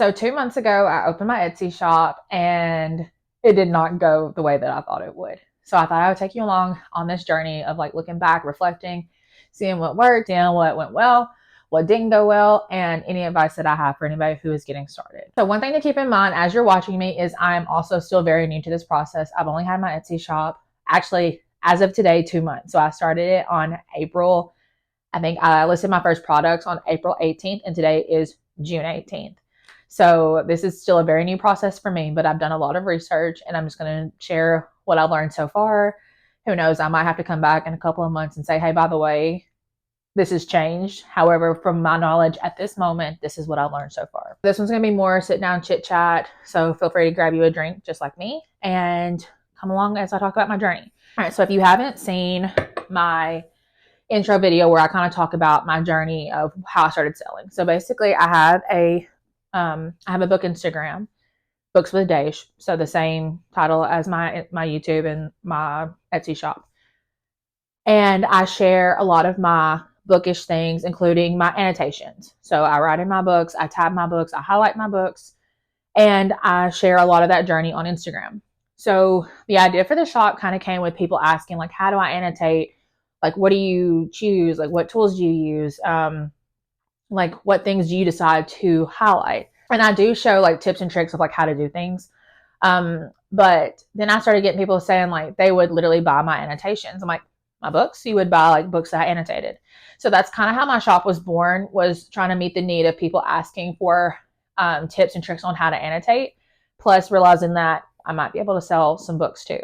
So 2 months ago, I opened my Etsy shop and it did not go the way that I thought it would. So I thought I would take you along on this journey of like looking back, reflecting, seeing what worked, seeing what went well, what didn't go well, and any advice that I have for anybody who is getting started. So one thing to keep in mind as you're watching me is I'm also still very new to this process. I've only had my Etsy shop actually as of today 2 months. So I started it on April. I think I listed my first products on April 18th and today is June 18th. So this is still a very new process for me, but I've done a lot of research and I'm just going to share what I've learned so far. Who knows, I might have to come back in a couple of months and say, hey, by the way, this has changed. However, from my knowledge at this moment, this is what I've learned so far. This one's going to be more sit down chit chat. So feel free to grab you a drink just like me and come along as I talk about my journey. All right. So if you haven't seen my intro video where I kind of talk about my journey of how I started selling. So basically I have a book Instagram, Books with Dash. So the same title as my YouTube and my Etsy shop. And I share a lot of my bookish things, including my annotations. So I write in my books, I tab my books, I highlight my books, and I share a lot of that journey on Instagram. So the idea for the shop kind of came with people asking, like, how do I annotate? Like, what do you choose? Like, what tools do you use? Like, what things do you decide to highlight? And I do show like tips and tricks of like how to do things. But then I started getting people saying like they would literally buy my annotations. I'm like, my books? You would buy like books that I annotated. So that's kind of how my shop was born, was trying to meet the need of people asking for tips and tricks on how to annotate, plus realizing that I might be able to sell some books too.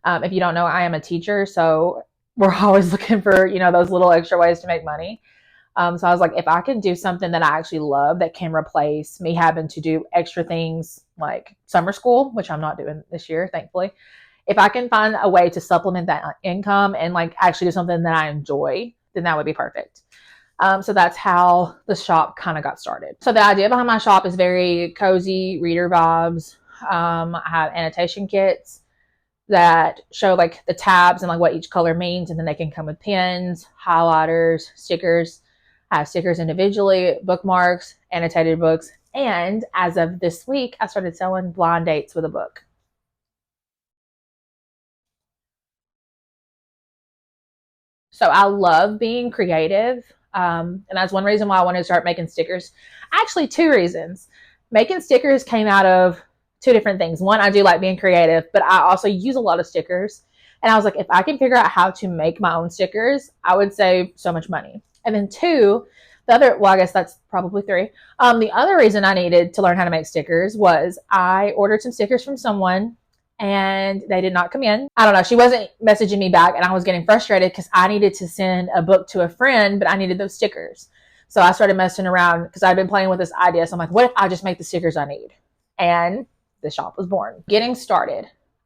If you don't know, I am a teacher, so we're always looking for, you know, those little extra ways to make money. So I was like, if I can do something that I actually love that can replace me having to do extra things like summer school, which I'm not doing this year, thankfully. If I can find a way to supplement that income and like actually do something that I enjoy, then that would be perfect. So that's how the shop kind of got started. So the idea behind my shop is very cozy, reader vibes. I have annotation kits that show like the tabs and like what each color means, and then they can come with pens, highlighters, stickers. I have stickers individually, bookmarks, annotated books, and as of this week, I started selling blind dates with a book. So I love being creative. And that's one reason why I wanted to start making stickers. Actually, two reasons. Making stickers came out of two different things. One, I do like being creative, but I also use a lot of stickers. And I was like, if I can figure out how to make my own stickers, I would save so much money. And then two, the other, well, I guess that's probably three. The other reason I needed to learn how to make stickers was I ordered some stickers from someone and they did not come in. I don't know. She wasn't messaging me back and I was getting frustrated because I needed to send a book to a friend, but I needed those stickers. So I started messing around because I'd been playing with this idea. So I'm like, what if I just make the stickers I need? And the shop was born. Getting started,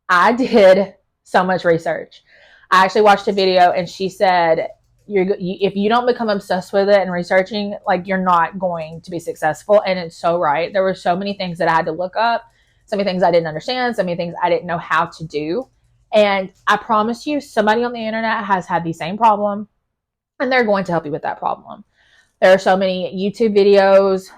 I did so much research. I actually watched a video and she said, if you don't become obsessed with it and researching, like you're not going to be successful. And it's so right. There were so many things that I had to look up. So many things I didn't understand, so many things I didn't know how to do. And I promise you, somebody on the internet has had the same problem, and they're going to help you with that problem. There are so many YouTube videos,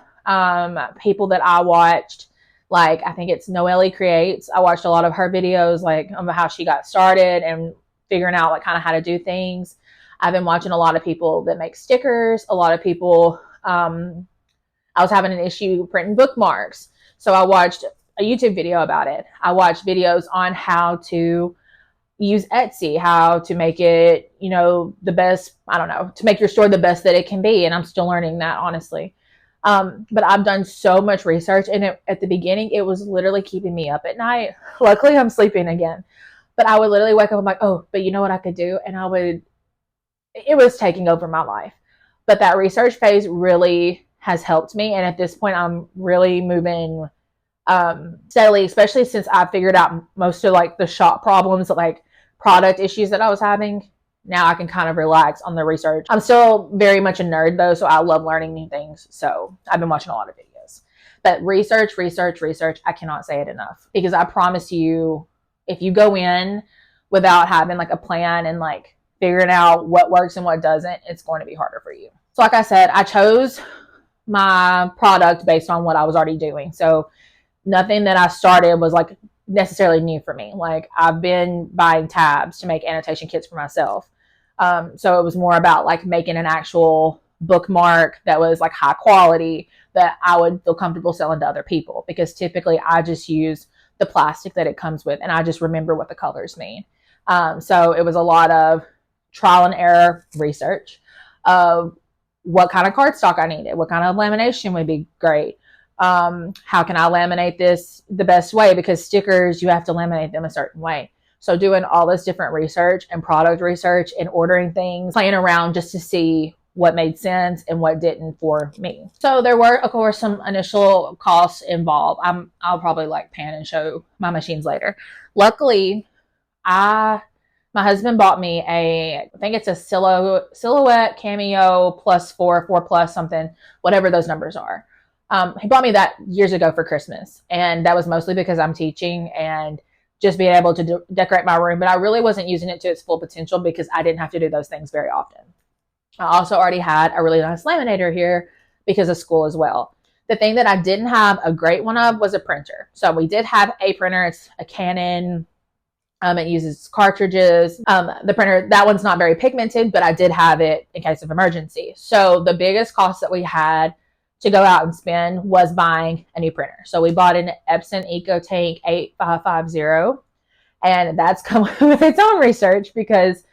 people that I watched, like I think it's Noelle Creates. I watched a lot of her videos, like on how she got started and figuring out like kind of how to do things. I've been watching a lot of people that make stickers, a lot of people, I was having an issue printing bookmarks. So I watched a YouTube video about it. I watched videos on how to use Etsy, how to make it, you know, the best, I don't know, to make your store the best that it can be. And I'm still learning that, honestly. But I've done so much research, and at the beginning, it was literally keeping me up at night. Luckily, I'm sleeping again. But I would literally wake up, I'm like, oh, but you know what I could do? And it was taking over my life. But that research phase really has helped me. And at this point, I'm really moving steadily, especially since I figured out most of like the shop problems, like product issues that I was having. Now I can kind of relax on the research. I'm still very much a nerd though, so I love learning new things. So I've been watching a lot of videos. But research, I cannot say it enough. Because I promise you, if you go in without having like a plan and like figuring out what works and what doesn't, it's going to be harder for you. So like I said, I chose my product based on what I was already doing. So nothing that I started was like necessarily new for me. Like I've been buying tabs to make annotation kits for myself. So it was more about like making an actual bookmark that was like high quality that I would feel comfortable selling to other people, because typically I just use the plastic that it comes with and I just remember what the colors mean. So it was a lot of trial and error research of what kind of cardstock I needed, what kind of lamination would be great. How can I laminate this the best way? Because stickers, you have to laminate them a certain way. So doing all this different research and product research and ordering things, playing around just to see what made sense and what didn't for me. So there were, of course, some initial costs involved. I'll probably like pan and show my machines later. Luckily, my husband bought me I think it's a silhouette cameo plus 4 plus something, whatever those numbers are. He bought me that years ago for Christmas, and that was mostly because I'm teaching and just being able to decorate my room, but I really wasn't using it to its full potential because I didn't have to do those things very often. I also already had a really nice laminator here because of school as well. The thing that I didn't have a great one of was a printer. So we did have a printer. It's a Canon. It uses cartridges. The printer, that one's not very pigmented, but I did have it in case of emergency. So the biggest cost that we had to go out and spend was buying a new printer. So we bought an Epson EcoTank 8550, and that's come with its own research because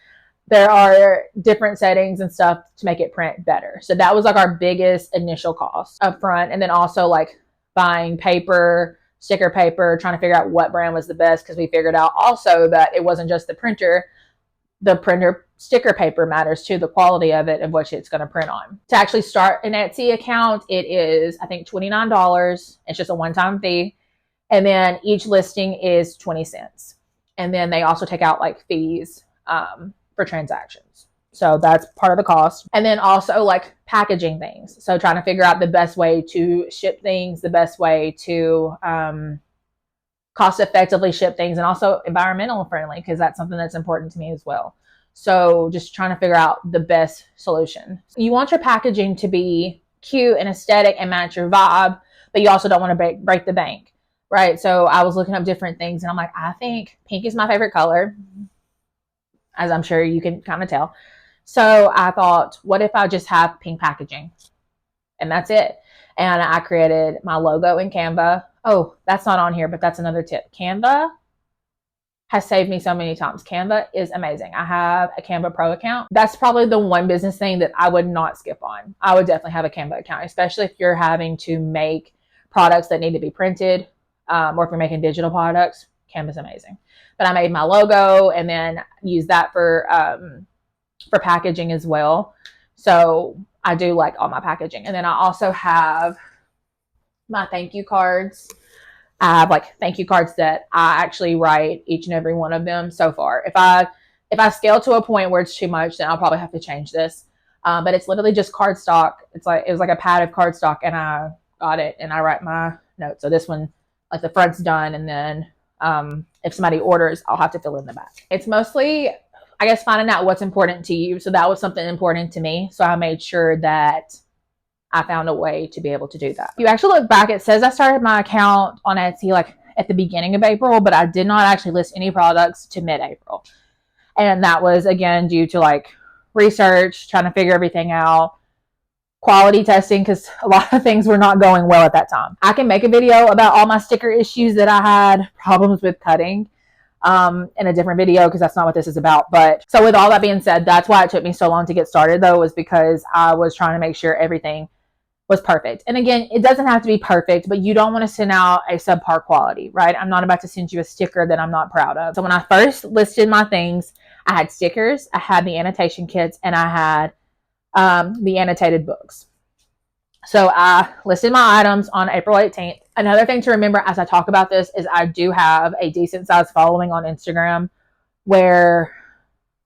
there are different settings and stuff to make it print better. So that was like our biggest initial cost up front. And then also like buying paper, sticker paper, trying to figure out what brand was the best, because we figured out also that it wasn't just the printer sticker paper matters too, the quality of it and what it's going to print on. To actually start an Etsy account, it is, I think, $29. It's just a one-time fee. And then each listing is 20 cents. And then they also take out like fees for transactions. So that's part of the cost. And then also like packaging things. So trying to figure out the best way to ship things, the best way to cost effectively ship things, and also environmental friendly, because that's something that's important to me as well. So just trying to figure out the best solution. You want your packaging to be cute and aesthetic and match your vibe, but you also don't want to break the bank, right? So I was looking up different things and I'm like, I think pink is my favorite color, as I'm sure you can kind of tell. So I thought, what if I just have pink packaging? And that's it. And I created my logo in Canva. Oh, that's not on here, but that's another tip. Canva has saved me so many times. Canva is amazing. I have a Canva Pro account. That's probably the one business thing that I would not skip on. I would definitely have a Canva account, especially if you're having to make products that need to be printed, or if you're making digital products. Canva's amazing. But I made my logo and then use that for packaging as well. So I do like all my packaging. And then I also have my thank you cards. I have like thank you cards that I actually write each and every one of them so far. If I scale to a point where it's too much, then I'll probably have to change this. But it's literally just cardstock. It was like a pad of cardstock, and I got it and I write my notes. So this one, like the front's done, and then if somebody orders, I'll have to fill in the back. It's mostly, I guess, finding out what's important to you. So that was something important to me. So I made sure that I found a way to be able to do that. If you actually look back, it says I started my account on Etsy like at the beginning of April, but I did not actually list any products to mid-April. And that was, again, due to like research, trying to figure everything out, quality testing, because a lot of things were not going well at that time. I can make a video about all my sticker issues that I had, problems with cutting, in a different video, because that's not what this is about. But so with all that being said, that's why it took me so long to get started, though, was because I was trying to make sure everything was perfect. And again, it doesn't have to be perfect, but you don't want to send out a subpar quality, right? I'm not about to send you a sticker that I'm not proud of. So when I first listed my things, I had stickers, I had the annotation kits, and I had the annotated books. So I listed my items on April 18th. Another thing to remember as I talk about this is I do have a decent sized following on Instagram, where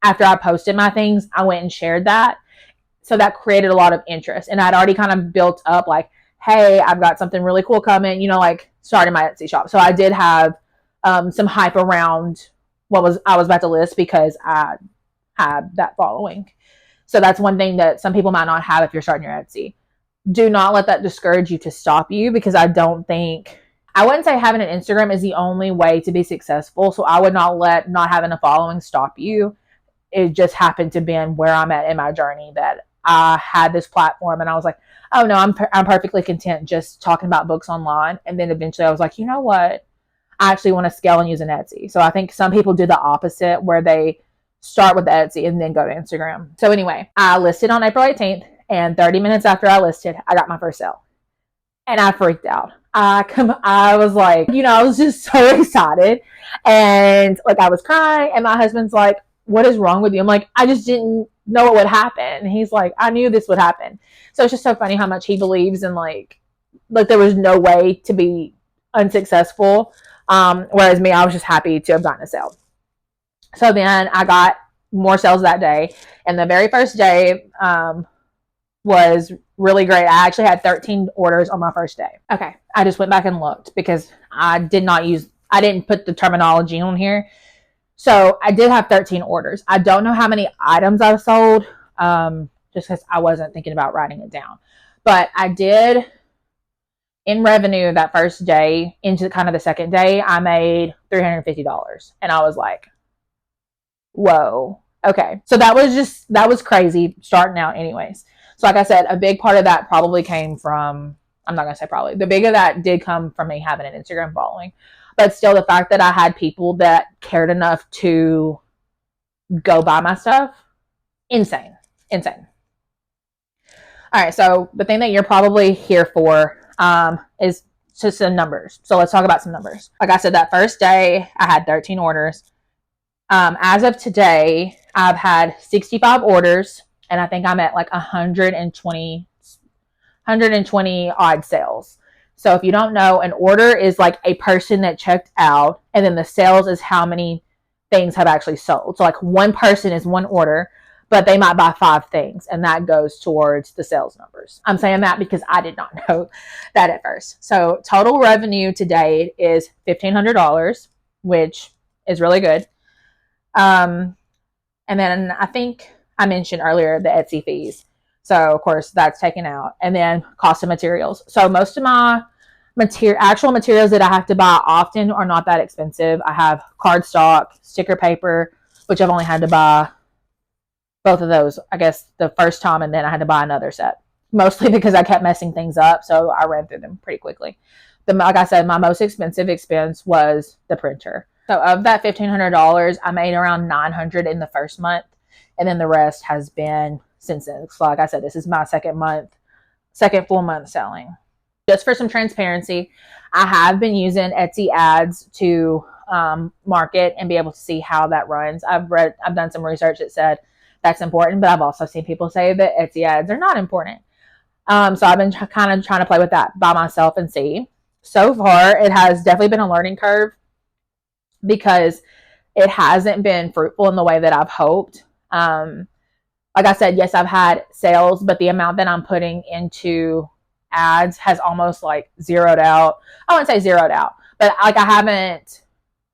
after I posted my things, I went and shared that. So that created a lot of interest. And I'd already kind of built up like, hey, I've got something really cool coming, like starting my Etsy shop. So I did have some hype around what I was about to list, because I had that following. So that's one thing that some people might not have if you're starting your Etsy. do not let that discourage you to stop you, because I wouldn't say having an Instagram is the only way to be successful. So I would not let not having a following stop you. It just happened to be where I'm at in my journey that I had this platform and I was like, oh no, I'm perfectly content just talking about books online. And then eventually I was like, you know what? I actually want to scale and use an Etsy. So I think some people do the opposite, where they start with the Etsy and then go to Instagram. So anyway, I listed on April 18th, and 30 minutes after I listed, I got my first sale. And I freaked out. I was like, I was just so excited. And like I was crying, and my husband's like, what is wrong with you? I'm like, I just didn't know what would happen. And he's like, I knew this would happen. So it's just so funny how much he believes in like there was no way to be unsuccessful. Whereas me, I was just happy to have gotten a sale. So then I got more sales that day. And the very first day was really great. I actually had 13 orders on my first day. Okay. I just went back and looked because I didn't put the terminology on here. So I did have 13 orders. I don't know how many items I sold, just because I wasn't thinking about writing it down. But I did, in revenue that first day into kind of the second day, I made $350. And I was like, whoa. Okay. So that was crazy starting out anyways. So like I said, a big part of that probably came from, I'm not going to say probably, the big of that did come from me having an Instagram following. But still, the fact that I had people that cared enough to go buy my stuff, insane. All right, so the thing that you're probably here for is just some numbers. So let's talk about some numbers. Like I said, that first day, I had 13 orders. As of today, I've had 65 orders, and I think I'm at like 120 odd sales. So if you don't know, an order is like a person that checked out, and then the sales is how many things have actually sold. So like one person is one order, but they might buy 5 things, and that goes towards the sales numbers. I'm saying that because I did not know that at first. So total revenue to date is $1,500, which is really good. And then I think I mentioned earlier the Etsy fees. So, of course, that's taken out. And then cost of materials. So most of my actual materials that I have to buy often are not that expensive. I have cardstock, sticker paper, which I've only had to buy both of those, I guess, the first time, and then I had to buy another set. Mostly because I kept messing things up, so I ran through them pretty quickly. Like I said, my most expensive expense was the printer. So of that $1,500, I made around $900 in the first month, and then the rest has been since then. So like I said, this is my second full month selling. Just for some transparency, I have been using Etsy ads to market and be able to see how that runs. I've done some research that said that's important, but I've also seen people say that Etsy ads are not important. So I've been kind of trying to play with that by myself and see. So far, it has definitely been a learning curve because it hasn't been fruitful in the way that I've hoped. Like I said, yes, I've had sales, but the amount that I'm putting into ads has almost like zeroed out. I wouldn't say zeroed out, but like I haven't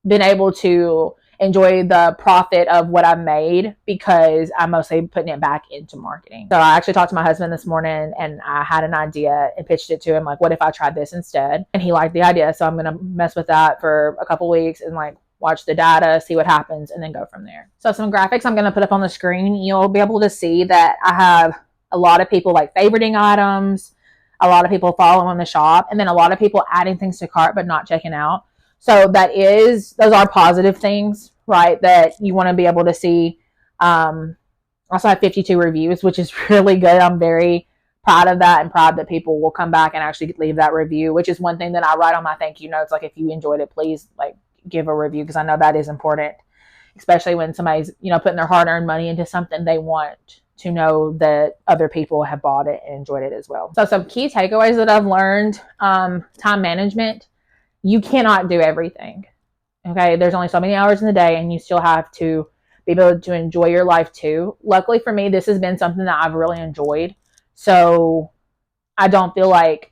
been able to enjoy the profit of what I made because I'm mostly putting it back into marketing. So I actually talked to my husband this morning, and I had an idea and pitched it to him. Like, what if I tried this instead? And he liked the idea. So I'm going to mess with that for a couple weeks and like watch the data, see what happens, and then go from there. So some graphics I'm going to put up on the screen. You'll be able to see that I have a lot of people like favoriting items, a lot of people following the shop, and then a lot of people adding things to cart but not checking out. So those are positive things, right? That you want to be able to see. Also have 52 reviews, which is really good. I'm very proud of that and proud that people will come back and actually leave that review, which is one thing that I write on my thank you notes. Like, if you enjoyed it, please like give a review, because I know that is important, especially when somebody's, putting their hard-earned money into something. They want to know that other people have bought it and enjoyed it as well. So some key takeaways that I've learned: time management. You cannot do everything. Okay, there's only so many hours in the day, and you still have to be able to enjoy your life too. Luckily for me, this has been something that I've really enjoyed. So I don't feel like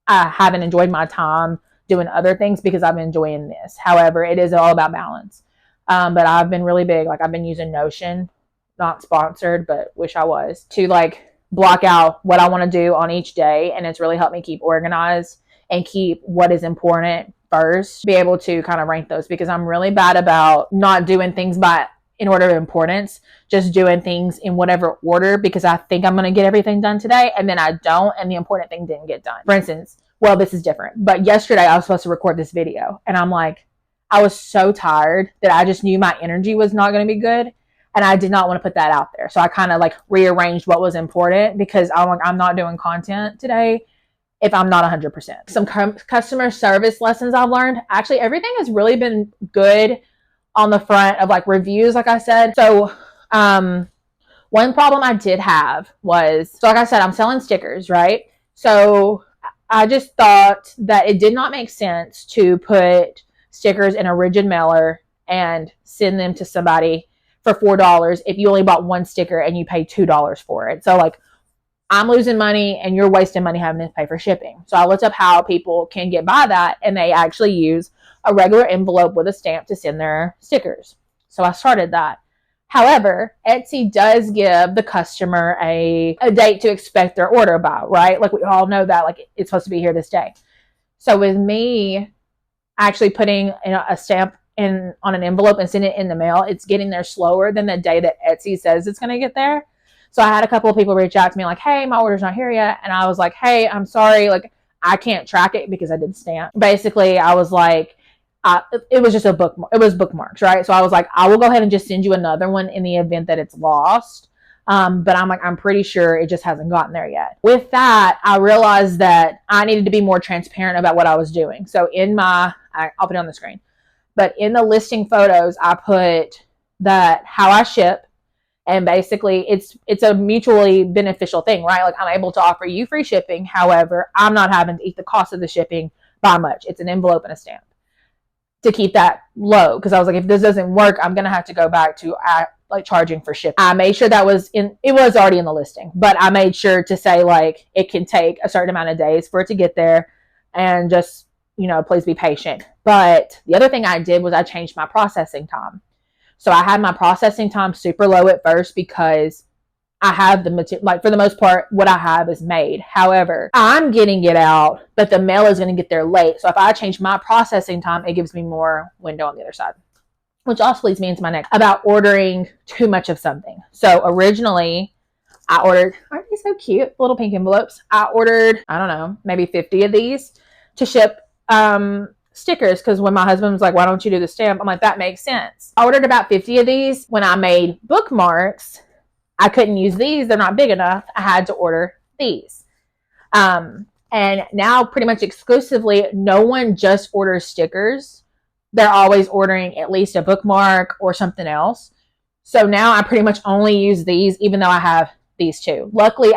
I haven't enjoyed my time doing other things because I'm enjoying this. However, it is all about balance. But I've been really big. Like, I've been using Notion, not sponsored, but wish I was, to like block out what I want to do on each day. And it's really helped me keep organized and keep what is important first, be able to kind of rank those, because I'm really bad about not doing things in order of importance, just doing things in whatever order, because I think I'm going to get everything done today and then I don't, and the important thing didn't get done. For instance, well, this is different, but yesterday I was supposed to record this video and I'm like, I was so tired that I just knew my energy was not going to be good. And I did not want to put that out there. So I kind of like rearranged what was important, because I'm like, I'm not doing content today if I'm not 100%. Some customer service lessons I've learned. Actually, everything has really been good on the front of like reviews, like I said. So one problem I did have was, so like I said, I'm selling stickers, right? So I just thought that it did not make sense to put stickers in a rigid mailer and send them to somebody for $4 if you only bought one sticker and you pay $2 for it. So like, I'm losing money and you're wasting money having to pay for shipping. So I looked up how people can get by that, and they actually use a regular envelope with a stamp to send their stickers. So I started that. However, Etsy does give the customer a date to expect their order by, right? Like we all know that, like it's supposed to be here this day. So with me actually putting a stamp on an envelope and sending it in the mail, it's getting there slower than the day that Etsy says it's going to get there. So I had a couple of people reach out to me like, hey, my order's not here yet. And I was like, hey, I'm sorry. Like, I can't track it because I didn't stamp. Basically, I was like, it was just a bookmark. It was bookmarks, right? So I was like, I will go ahead and just send you another one in the event that it's lost. But I'm like, I'm pretty sure it just hasn't gotten there yet. With that, I realized that I needed to be more transparent about what I was doing. So I'll put it on the screen. But in the listing photos, I put that how I ship. And basically, it's a mutually beneficial thing, right? Like I'm able to offer you free shipping. However, I'm not having to eat the cost of the shipping by much. It's an envelope and a stamp to keep that low. Because I was like, if this doesn't work, I'm going to have to go back to like charging for shipping. I made sure that it was already in the listing, but I made sure to say like it can take a certain amount of days for it to get there, and just, please be patient. But the other thing I did was I changed my processing time. So I had my processing time super low at first, because I have the material, like for the most part, what I have is made. However, I'm getting it out, but the mail is going to get there late. So if I change my processing time, it gives me more window on the other side, which also leads me into my next about ordering too much of something. So originally I ordered, aren't these so cute? Little pink envelopes. I ordered, I don't know, maybe 50 of these to ship, stickers, because when my husband was like, why don't you do the stamp? I'm like, that makes sense. I ordered about 50 of these. When I made bookmarks, I couldn't use these. They're not big enough. I had to order these. And now pretty much exclusively, no one just orders stickers. They're always ordering at least a bookmark or something else. So now I pretty much only use these, even though I have these two. Luckily,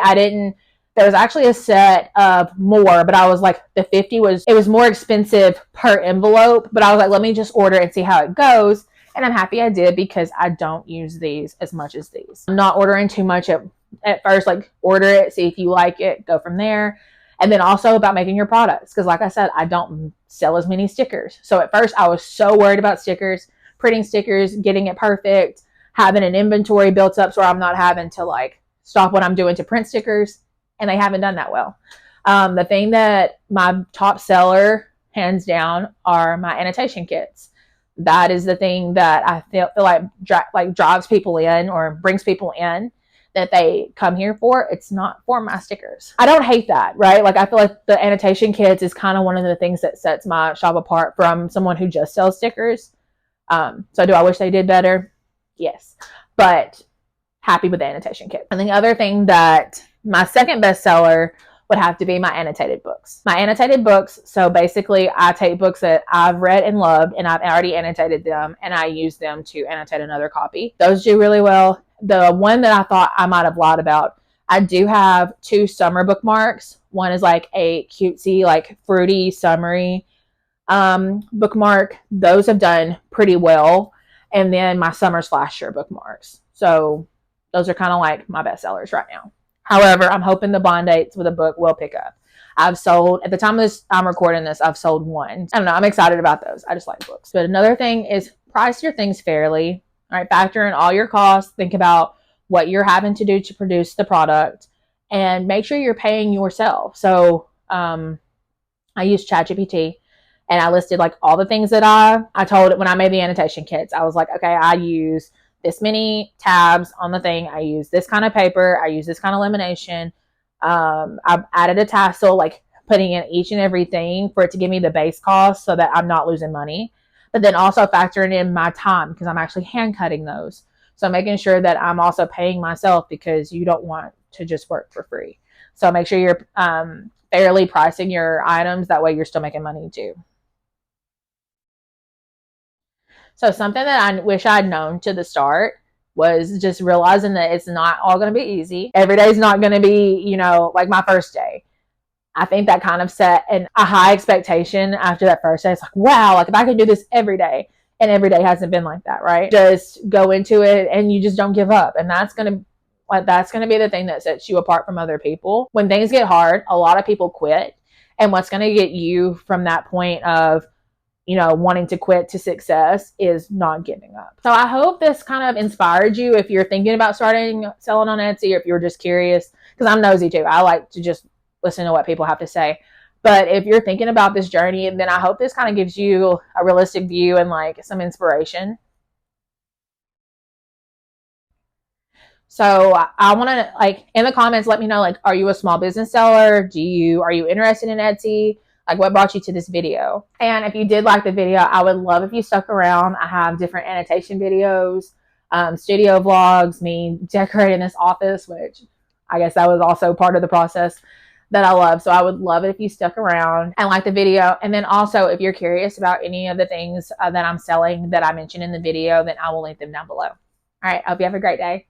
there was actually a set of more, but I was like, the 50 it was more expensive per envelope, but I was like, let me just order and see how it goes. And I'm happy I did, because I don't use these as much as these. I'm not ordering too much at first, like order it, see if you like it, go from there. And then also about making your products. Because like I said, I don't sell as many stickers. So at first I was so worried about stickers, printing stickers, getting it perfect, having an inventory built up so I'm not having to like stop what I'm doing to print stickers. And they haven't done that well. The thing that my top seller, hands down, are my annotation kits. That is the thing that I feel like drives people in, or brings people in, that they come here for. It's not for my stickers. I don't hate that, right? Like I feel like the annotation kits is kind of one of the things that sets my shop apart from someone who just sells stickers. So do I wish they did better? Yes. But happy with the annotation kit. And the other thing that my second bestseller would have to be my annotated books. My annotated books, so basically I take books that I've read and loved and I've already annotated them, and I use them to annotate another copy. Those do really well. The one that I thought I might have lied about, I do have 2 summer bookmarks. One is like a cutesy, like fruity, summery bookmark. Those have done pretty well. And then my summer slasher bookmarks. So those are kind of like my bestsellers right now. However, I'm hoping the bond dates with a book will pick up. I've sold, at the time I'm recording this, I've sold 1. I don't know, I'm excited about those. I just like books. But another thing is price your things fairly. All right, factor in all your costs. Think about what you're having to do to produce the product, and make sure you're paying yourself. So I used ChatGPT and I listed like all the things that I told it when I made the annotation kits. I was like, okay, I use this many tabs on the thing. I use this kind of paper. I use this kind of lamination. I've added a tassel, like putting in each and everything for it to give me the base cost so that I'm not losing money. But then also factoring in my time because I'm actually hand cutting those. So making sure that I'm also paying myself because you don't want to just work for free. So make sure you're fairly pricing your items. That way you're still making money too. So something that I wish I'd known to the start was just realizing that it's not all going to be easy. Every day is not going to be, like my first day. I think that kind of set a high expectation after that first day. It's like, wow, like if I could do this every day, and every day hasn't been like that, right? Just go into it and you just don't give up. And that's going to be the thing that sets you apart from other people. When things get hard, a lot of people quit. And what's going to get you from that point of wanting to quit to success is not giving up. So I hope this kind of inspired you if you're thinking about selling on Etsy, or if you're just curious, because I'm nosy too. I like to just listen to what people have to say. But if you're thinking about this journey, then I hope this kind of gives you a realistic view and like some inspiration. So I want to, like, in the comments, let me know, like, are you a small business seller? Are you interested in Etsy? Like, what brought you to this video? And if you did like the video, I would love if you stuck around. I have different annotation videos, studio vlogs, me decorating this office, which I guess that was also part of the process that I love. So I would love it if you stuck around and like the video. And then also, if you're curious about any of the things that I'm selling that I mentioned in the video, then I will link them down below. All right. I hope you have a great day.